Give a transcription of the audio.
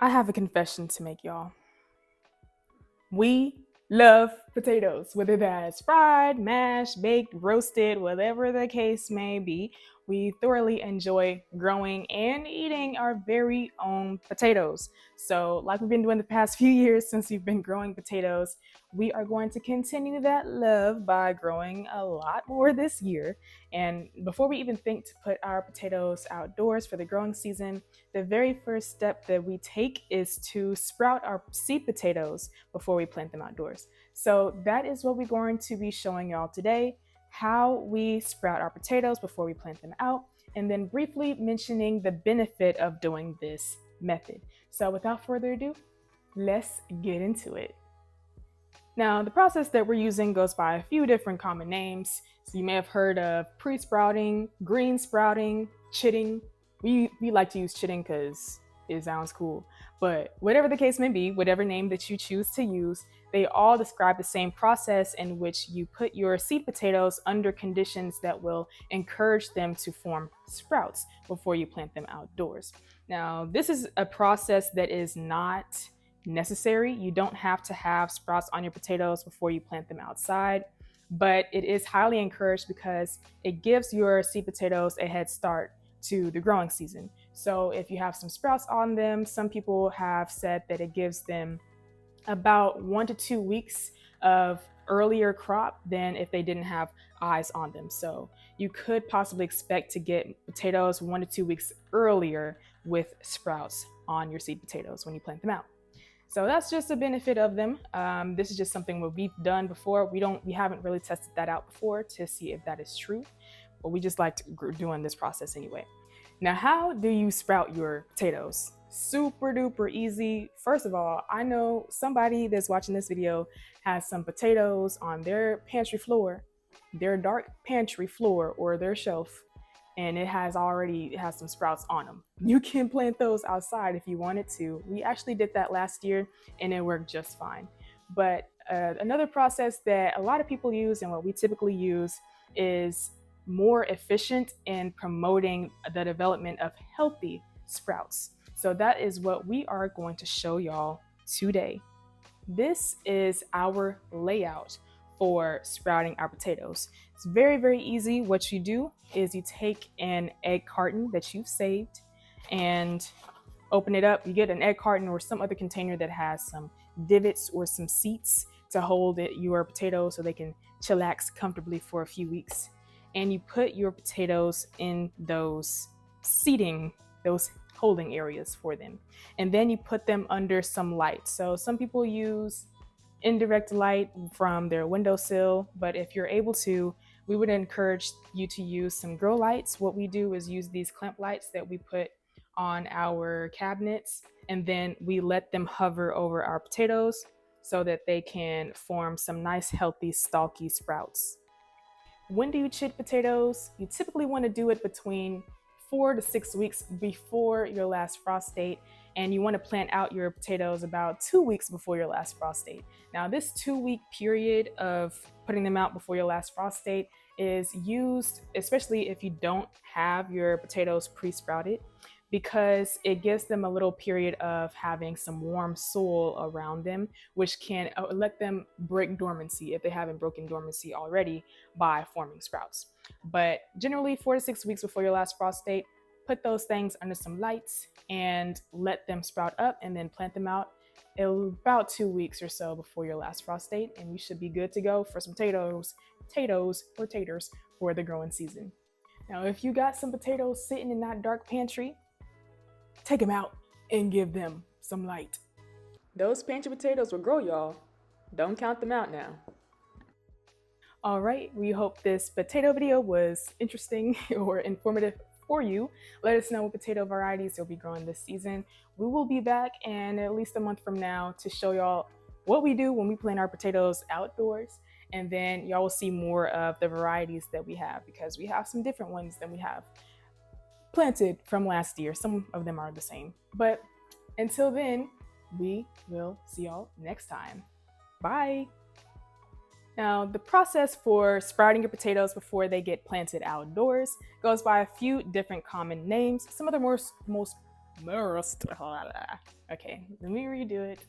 I have a confession to make, y'all. We love potatoes, whether that's fried, mashed, baked, roasted, whatever the case may be. We thoroughly enjoy growing and eating our very own potatoes. So, like we've been doing the past few years since we've been growing potatoes, we are going to continue that love by growing a lot more this year. And before we even think to put our potatoes outdoors for the growing season, the very first step that we take is to sprout our seed potatoes before we plant them outdoors. So that is what we're going to be showing y'all today, how we sprout our potatoes before we plant them out, and then briefly mentioning the benefit of doing this method. So without further ado, let's get into it. Now, the process that we're using goes by a few different common names. So you may have heard of pre-sprouting, green sprouting, chitting. We like to use chitting because it sounds cool. But whatever the case may be, whatever name that you choose to use, they all describe the same process in which you put your seed potatoes under conditions that will encourage them to form sprouts before you plant them outdoors. Now, this is a process that is not necessary. You don't have to have sprouts on your potatoes before you plant them outside, but it is highly encouraged because it gives your seed potatoes a head start to the growing season. So if you have some sprouts on them, some people have said that it gives them about 1 to 2 weeks of earlier crop than if they didn't have eyes on them. So you could possibly expect to get potatoes 1 to 2 weeks earlier with sprouts on your seed potatoes when you plant them out. So that's just a benefit of them. This is just something what we've done before. We haven't really tested that out before to see if that is true, but we just like doing this process anyway. Now, how do you sprout your potatoes? Super duper easy. First of all, I know somebody that's watching this video has some potatoes on their pantry floor, their dark pantry floor or their shelf, and it has some sprouts on them. You can plant those outside if you wanted to. We actually did that last year and it worked just fine. But another process that a lot of people use and what we typically use is more efficient in promoting the development of healthy sprouts. So that is what we are going to show y'all today. This is our layout for sprouting our potatoes. It's very, very easy. What you do is you take an egg carton that you've saved and open it up. You get an egg carton or some other container that has some divots or some seats to hold your potatoes so they can chillax comfortably for a few weeks. And you put your potatoes in those holding areas for them. And then you put them under some light. So some people use indirect light from their windowsill, but if you're able to, we would encourage you to use some grow lights. What we do is use these clamp lights that we put on our cabinets, and then we let them hover over our potatoes so that they can form some nice, healthy, stalky sprouts. When do you chit potatoes? You typically want to do it between 4 to 6 weeks before your last frost date, and you want to plant out your potatoes about 2 weeks before your last frost date. Now, this 2-week period of putting them out before your last frost date is used, especially if you don't have your potatoes pre-sprouted, because it gives them a little period of having some warm soil around them, which can let them break dormancy if they haven't broken dormancy already by forming sprouts. But generally 4 to 6 weeks before your last frost date, put those things under some lights and let them sprout up and then plant them out about 2 weeks or so before your last frost date, and you should be good to go for some taters for the growing season. Now, if you got some potatoes sitting in that dark pantry, take them out and give them some light. Those pantry potatoes will grow, y'all. Don't count them out now. All right, we hope this potato video was interesting or informative for you. Let us know what potato varieties you'll be growing this season. We will be back in at least a month from now to show y'all what we do when we plant our potatoes outdoors. And then y'all will see more of the varieties that we have, because we have some different ones than we have planted from last year. Some of them are the same. But until then, we will see y'all next time. Bye. Now, the process for sprouting your potatoes before they get planted outdoors goes by a few different common names. Some of the most Most. Okay, let me redo it.